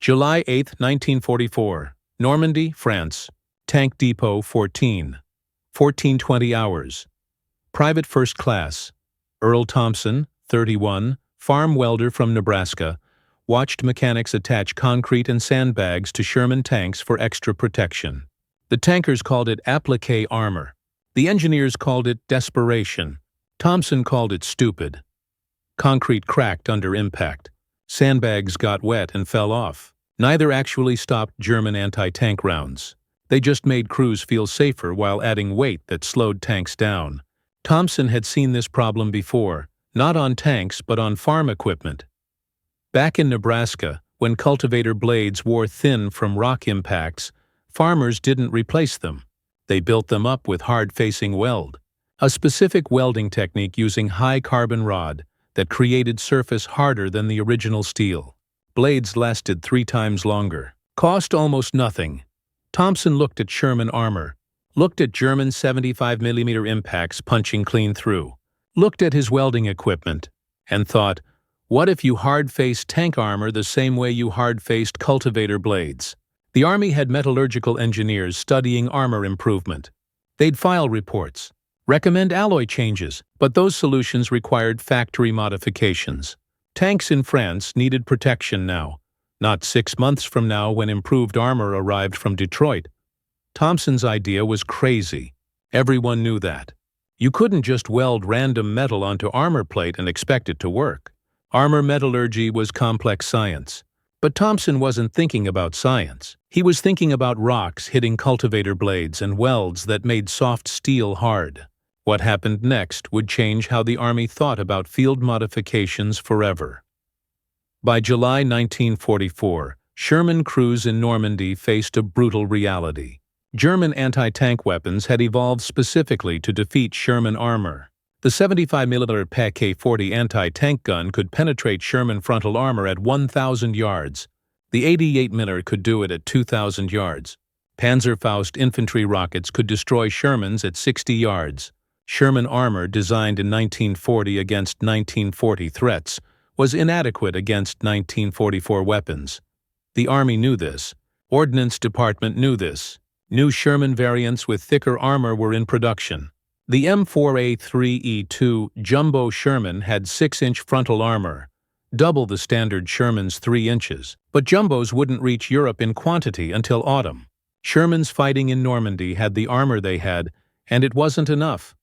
July 8, 1944, Normandy, France. Tank Depot 1420 hours. Private First Class. Earl Thompson, 31, farm welder from Nebraska, watched mechanics attach concrete and sandbags to Sherman tanks for extra protection. The tankers called it applique armor. The engineers called it desperation. Thompson called it stupid. Concrete cracked under impact. Sandbags got wet and fell off. Neither actually stopped German anti-tank rounds. They just made crews feel safer while adding weight that slowed tanks down. Thompson had seen this problem before, not on tanks but on farm equipment. Back in Nebraska, when cultivator blades wore thin from rock impacts, farmers didn't replace them. They built them up with hard-facing weld, a specific welding technique using high-carbon rod that created surface harder than the original steel. Blades lasted 3 times longer. Cost almost nothing. Thompson looked at Sherman armor, looked at German 75mm impacts punching clean through, looked at his welding equipment, and thought, what if you hard-faced tank armor the same way you hard-faced cultivator blades? The Army had metallurgical engineers studying armor improvement. They'd file reports, recommend alloy changes, but those solutions required factory modifications. Tanks in France needed protection now, not 6 months from now when improved armor arrived from Detroit. Thompson's idea was crazy. Everyone knew that. You couldn't just weld random metal onto armor plate and expect it to work. Armor metallurgy was complex science. But Thompson wasn't thinking about science. He was thinking about rocks hitting cultivator blades and welds that made soft steel hard. What happened next would change how the Army thought about field modifications forever. By July 1944, Sherman crews in Normandy faced a brutal reality. German anti-tank weapons had evolved specifically to defeat Sherman armor. The 75mm PK-40 anti-tank gun could penetrate Sherman frontal armor at 1,000 yards. The 88mm could do it at 2,000 yards. Panzerfaust infantry rockets could destroy Shermans at 60 yards. Sherman armor, designed in 1940 against 1940 threats, was inadequate against 1944 weapons. The Army knew this. Ordnance Department knew this. New Sherman variants with thicker armor were in production. The M4A3E2 Jumbo Sherman had 6-inch frontal armor, double the standard Sherman's 3 inches. But Jumbos wouldn't reach Europe in quantity until autumn. Shermans fighting in Normandy had the armor they had, and it wasn't enough.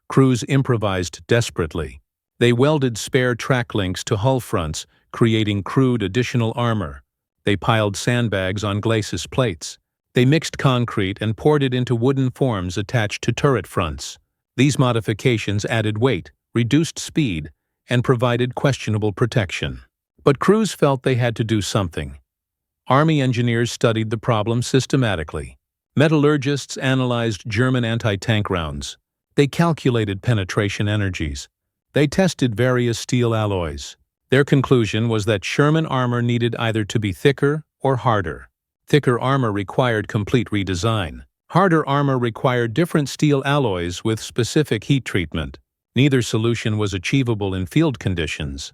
Crews improvised desperately. They welded spare track links to hull fronts, creating crude additional armor. They piled sandbags on glacis plates. They mixed concrete and poured it into wooden forms attached to turret fronts. These modifications added weight, reduced speed, and provided questionable protection. But crews felt they had to do something. Army engineers studied the problem systematically. Metallurgists analyzed German anti-tank rounds. They calculated penetration energies. They tested various steel alloys. Their conclusion was that Sherman armor needed either to be thicker or harder. Thicker armor required complete redesign. Harder armor required different steel alloys with specific heat treatment. Neither solution was achievable in field conditions.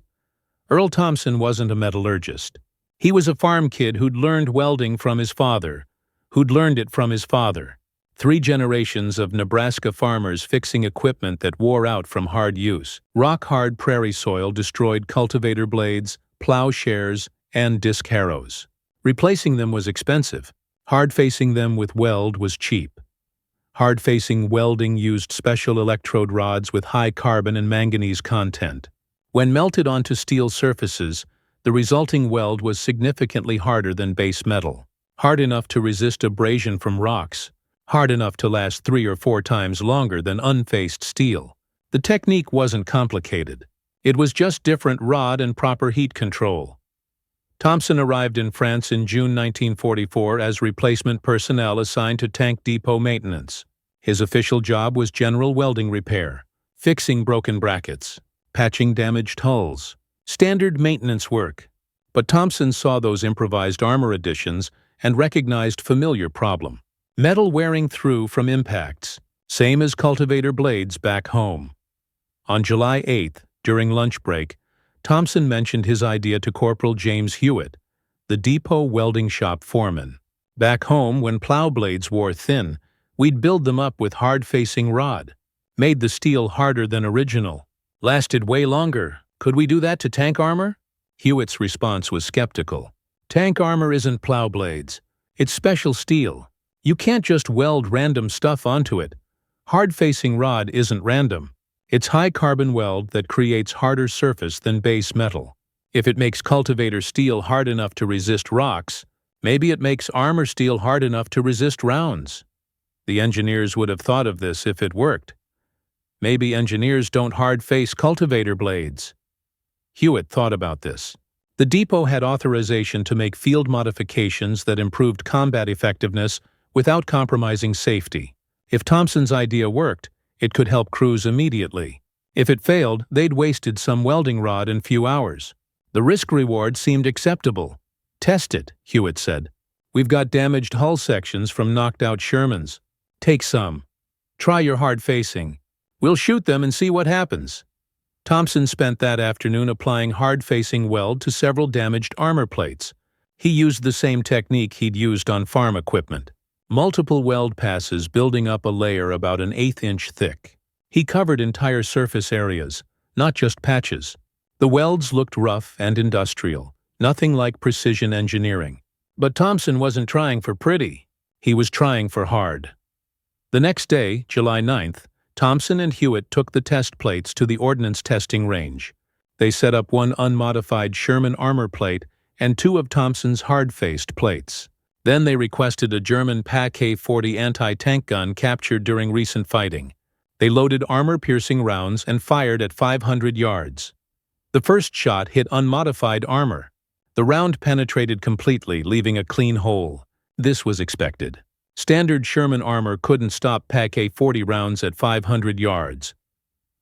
Earl Thompson wasn't a metallurgist. He was a farm kid who'd learned welding from his father, who'd learned it from his father. 3 generations of Nebraska farmers fixing equipment that wore out from hard use. Rock-hard prairie soil destroyed cultivator blades, plowshares, and disc harrows. Replacing them was expensive. Hard-facing them with weld was cheap. Hard-facing welding used special electrode rods with high carbon and manganese content. When melted onto steel surfaces, the resulting weld was significantly harder than base metal. Hard enough to resist abrasion from rocks. Hard enough to last 3 or 4 times longer than unfaced steel. The technique wasn't complicated. It was just different rod and proper heat control. Thompson arrived in France in June 1944 as replacement personnel assigned to tank depot maintenance. His official job was general welding repair, fixing broken brackets, patching damaged hulls, standard maintenance work. But Thompson saw those improvised armor additions and recognized familiar problem. Metal wearing through from impacts, same as cultivator blades back home. On July 8th, during lunch break, Thompson mentioned his idea to Corporal James Hewitt, the depot welding shop foreman. Back home, when plow blades wore thin, we'd build them up with hard-facing rod. Made the steel harder than original. Lasted way longer. Could we do that to tank armor? Hewitt's response was skeptical. Tank armor isn't plow blades. It's special steel. You can't just weld random stuff onto it. Hard-facing rod isn't random. It's high-carbon weld that creates harder surface than base metal. If it makes cultivator steel hard enough to resist rocks, maybe it makes armor steel hard enough to resist rounds. The engineers would have thought of this if it worked. Maybe engineers don't hard-face cultivator blades. Hewitt thought about this. The depot had authorization to make field modifications that improved combat effectiveness without compromising safety. If Thompson's idea worked, it could help crews immediately. If it failed, they'd wasted some welding rod in few hours. The risk-reward seemed acceptable. Test it, Hewitt said. We've got damaged hull sections from knocked-out Shermans. Take some. Try your hard-facing. We'll shoot them and see what happens. Thompson spent that afternoon applying hard-facing weld to several damaged armor plates. He used the same technique he'd used on farm equipment. Multiple weld passes building up a layer about an 1/8 inch thick. He covered entire surface areas, not just patches. The welds looked rough and industrial, nothing like precision engineering. But Thompson wasn't trying for pretty. He was trying for hard. The next day, July 9th, Thompson and Hewitt took the test plates to the ordnance testing range. They set up one unmodified Sherman armor plate and 2 of Thompson's hard-faced plates. Then they requested a German PaK-40 anti-tank gun captured during recent fighting. They loaded armor-piercing rounds and fired at 500 yards. The first shot hit unmodified armor. The round penetrated completely, leaving a clean hole. This was expected. Standard Sherman armor couldn't stop PaK-40 rounds at 500 yards.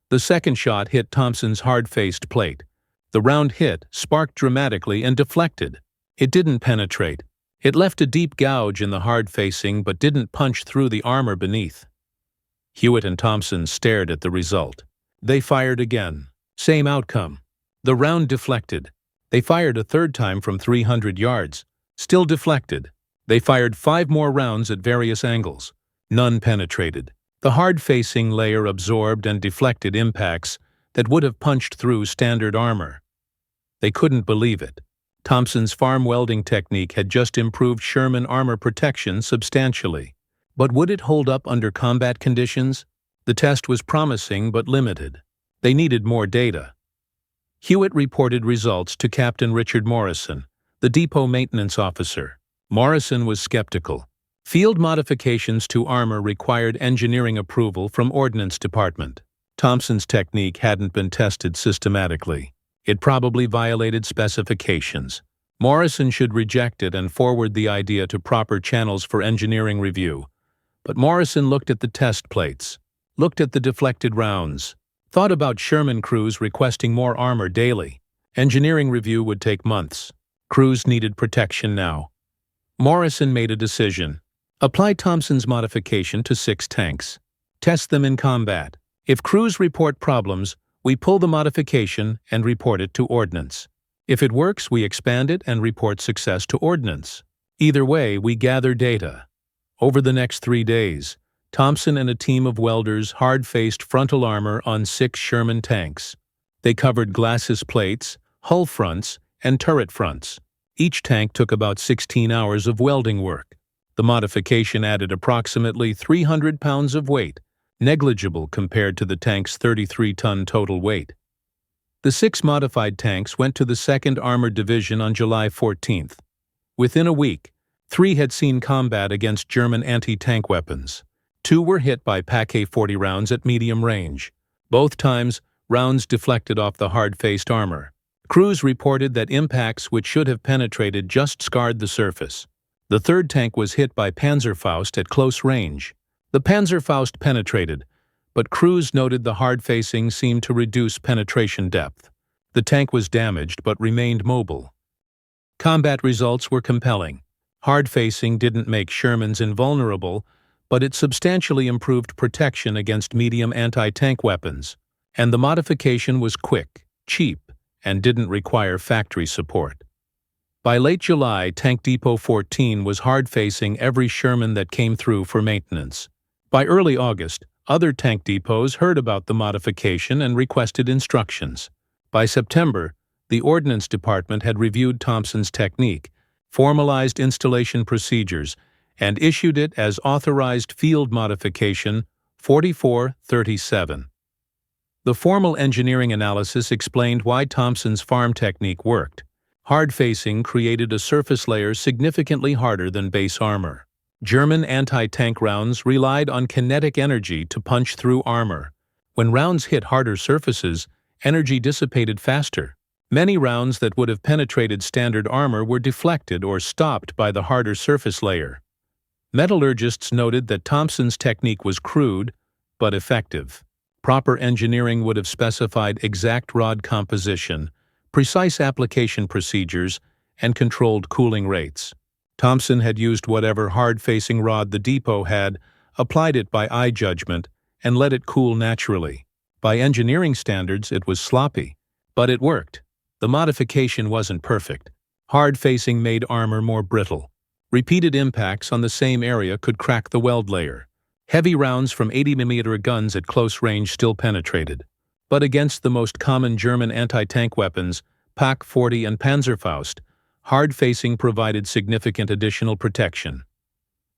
The second shot hit Thompson's hard-faced plate. The round hit, sparked dramatically, and deflected. It didn't penetrate. It left a deep gouge in the hard-facing but didn't punch through the armor beneath. Hewitt and Thompson stared at the result. They fired again. Same outcome. The round deflected. They fired a third time from 300 yards. Still deflected. They fired 5 more rounds at various angles. None penetrated. The hard-facing layer absorbed and deflected impacts that would have punched through standard armor. They couldn't believe it. Thompson's farm welding technique had just improved Sherman armor protection substantially. But would it hold up under combat conditions? The test was promising but limited. They needed more data. Hewitt reported results to Captain Richard Morrison, the depot maintenance officer. Morrison was skeptical. Field modifications to armor required engineering approval from Ordnance Department. Thompson's technique hadn't been tested systematically. It probably violated specifications. Morrison should reject it and forward the idea to proper channels for engineering review. But Morrison looked at the test plates, looked at the deflected rounds, thought about Sherman crews requesting more armor daily. Engineering review would take months. Crews needed protection now. Morrison made a decision. Apply Thompson's modification to 6 tanks. Test them in combat. If crews report problems, we pull the modification and report it to Ordnance. If it works, we expand it and report success to Ordnance. Either way, we gather data. Over the next 3 days, Thompson and a team of welders hard-faced frontal armor on 6 Sherman tanks. They covered glacis plates, hull fronts, and turret fronts. Each tank took about 16 hours of welding work. The modification added approximately 300 pounds of weight, negligible compared to the tank's 33-ton total weight. The 6 modified tanks went to the 2nd Armored Division on July 14th. Within a week, 3 had seen combat against German anti-tank weapons. 2 were hit by PaK-40 rounds at medium range. Both times, rounds deflected off the hard-faced armor. Crews reported that impacts which should have penetrated just scarred the surface. The 3rd tank was hit by Panzerfaust at close range. The Panzerfaust penetrated, but crews noted the hard-facing seemed to reduce penetration depth. The tank was damaged but remained mobile. Combat results were compelling. Hard-facing didn't make Shermans invulnerable, but it substantially improved protection against medium anti-tank weapons. And the modification was quick, cheap, and didn't require factory support. By late July, Tank Depot 14 was hard-facing every Sherman that came through for maintenance. By early August, other tank depots heard about the modification and requested instructions. By September, the Ordnance Department had reviewed Thompson's technique, formalized installation procedures, and issued it as Authorized Field Modification 4437. The formal engineering analysis explained why Thompson's farm technique worked. Hard-facing created a surface layer significantly harder than base armor. German anti-tank rounds relied on kinetic energy to punch through armor. When rounds hit harder surfaces, energy dissipated faster. Many rounds that would have penetrated standard armor were deflected or stopped by the harder surface layer. Metallurgists noted that Thompson's technique was crude, but effective. Proper engineering would have specified exact rod composition, precise application procedures, and controlled cooling rates. Thompson had used whatever hard-facing rod the depot had, applied it by eye judgment, and let it cool naturally. By engineering standards, it was sloppy, but it worked. The modification wasn't perfect. Hard-facing made armor more brittle. Repeated impacts on the same area could crack the weld layer. Heavy rounds from 80mm guns at close range still penetrated. But against the most common German anti-tank weapons, Pak-40 and Panzerfaust, hard-facing provided significant additional protection.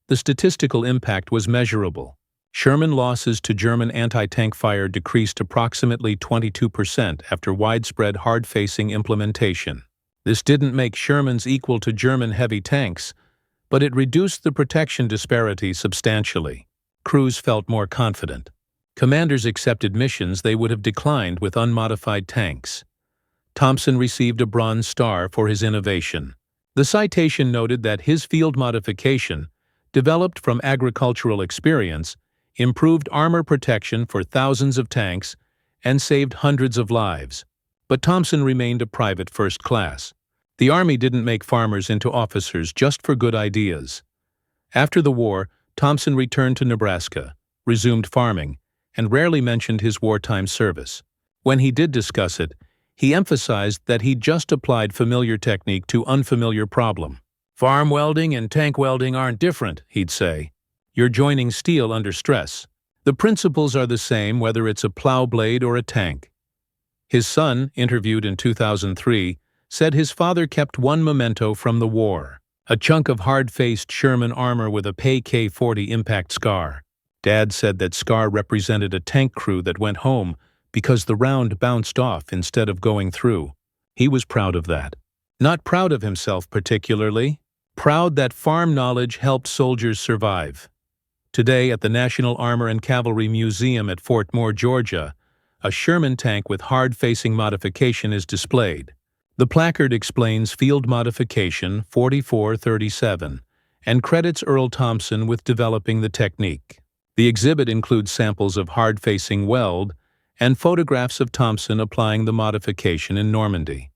The statistical impact was measurable. Sherman losses to German anti-tank fire decreased approximately 22% after widespread hard-facing implementation. This didn't make Shermans equal to German heavy tanks, but it reduced the protection disparity substantially. Crews felt more confident. Commanders accepted missions they would have declined with unmodified tanks. Thompson received a Bronze Star for his innovation. The citation noted that his field modification, developed from agricultural experience, improved armor protection for thousands of tanks and saved hundreds of lives. But Thompson remained a private first class. The Army didn't make farmers into officers just for good ideas. After the war, Thompson returned to Nebraska, resumed farming, and rarely mentioned his wartime service. When he did discuss it, he emphasized that he'd just applied familiar technique to unfamiliar problem. "Farm welding and tank welding aren't different," he'd say. "You're joining steel under stress. The principles are the same whether it's a plow blade or a tank." His son, interviewed in 2003, said his father kept one memento from the war: a chunk of hard-faced Sherman armor with a K-40 impact scar. Dad said that scar represented a tank crew that went home because the round bounced off instead of going through. He was proud of that. Not proud of himself particularly, proud that farm knowledge helped soldiers survive. Today at the National Armor and Cavalry Museum at Fort Moore, Georgia, a Sherman tank with hard-facing modification is displayed. The placard explains field modification 4437 and credits Earl Thompson with developing the technique. The exhibit includes samples of hard-facing weld and photographs of Thompson applying the modification in Normandy.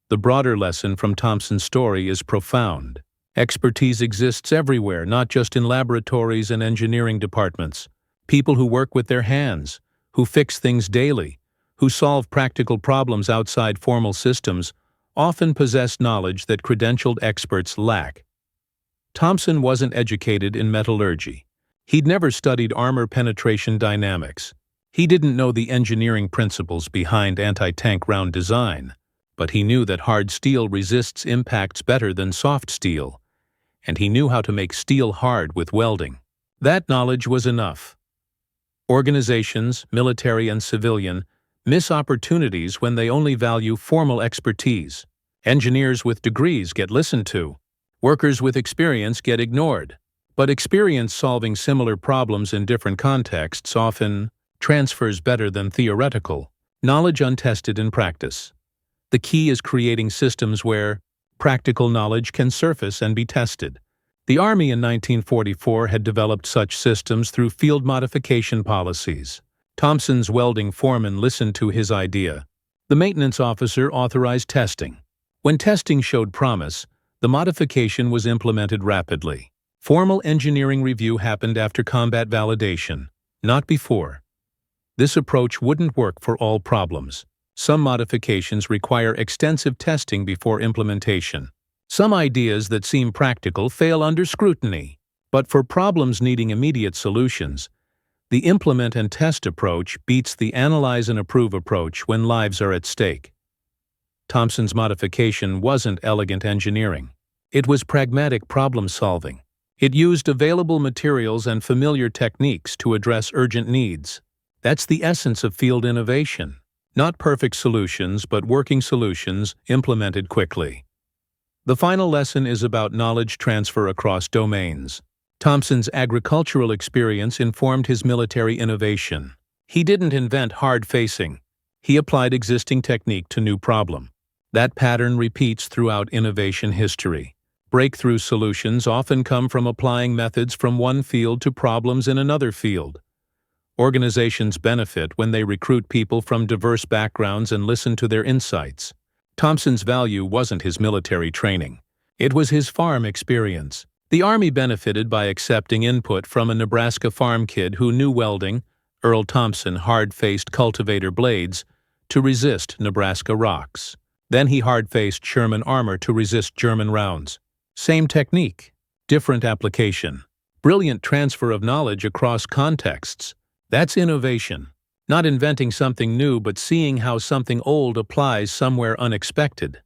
The broader lesson from Thompson's story is profound. Expertise exists everywhere, not just in laboratories and engineering departments. People who work with their hands, who fix things daily, who solve practical problems outside formal systems, often possess knowledge that credentialed experts lack. Thompson wasn't educated in metallurgy. He'd never studied armor penetration dynamics. He didn't know the engineering principles behind anti-tank round design, but he knew that hard steel resists impacts better than soft steel, and he knew how to make steel hard with welding. That knowledge was enough. Organizations, military and civilian, miss opportunities when they only value formal expertise. Engineers with degrees get listened to. Workers with experience get ignored. But experience solving similar problems in different contexts often transfers better than theoretical knowledge untested in practice. The key is creating systems where practical knowledge can surface and be tested. The Army in 1944 had developed such systems through field modification policies. Thompson's welding foreman listened to his idea. The maintenance officer authorized testing. When testing showed promise, the modification was implemented rapidly. Formal engineering review happened after combat validation, not before. This approach wouldn't work for all problems. Some modifications require extensive testing before implementation. Some ideas that seem practical fail under scrutiny. But for problems needing immediate solutions, the implement and test approach beats the analyze and approve approach when lives are at stake. Thompson's modification wasn't elegant engineering. It was pragmatic problem-solving. It used available materials and familiar techniques to address urgent needs. That's the essence of field innovation. Not perfect solutions, but working solutions implemented quickly. The final lesson is about knowledge transfer across domains. Thompson's agricultural experience informed his military innovation. He didn't invent hard-facing. He applied existing technique to new problem. That pattern repeats throughout innovation history. Breakthrough solutions often come from applying methods from one field to problems in another field. Organizations benefit when they recruit people from diverse backgrounds and listen to their insights. Thompson's value wasn't his military training. It was his farm experience. The Army benefited by accepting input from a Nebraska farm kid who knew welding, Earl Thompson hard-faced cultivator blades, to resist Nebraska rocks. Then he hard-faced Sherman armor to resist German rounds. Same technique, different application. Brilliant transfer of knowledge across contexts. That's innovation. Not inventing something new, but seeing how something old applies somewhere unexpected.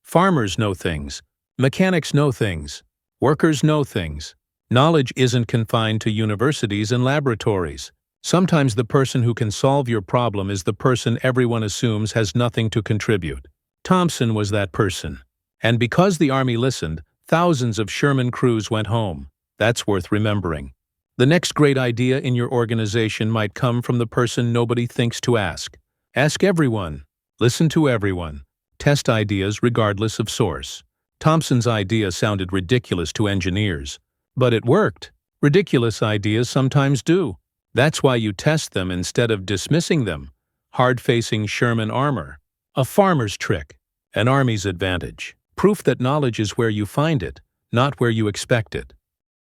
Farmers know things. Mechanics know things. Workers know things. Knowledge isn't confined to universities and laboratories. Sometimes the person who can solve your problem is the person everyone assumes has nothing to contribute. Thompson was that person. And because the Army listened, thousands of Sherman crews went home. That's worth remembering. The next great idea in your organization might come from the person nobody thinks to ask. Ask everyone. Listen to everyone. Test ideas regardless of source. Thompson's idea sounded ridiculous to engineers. But it worked. Ridiculous ideas sometimes do. That's why you test them instead of dismissing them. Hard-facing Sherman armor. A farmer's trick. An army's advantage. Proof that knowledge is where you find it, not where you expect it.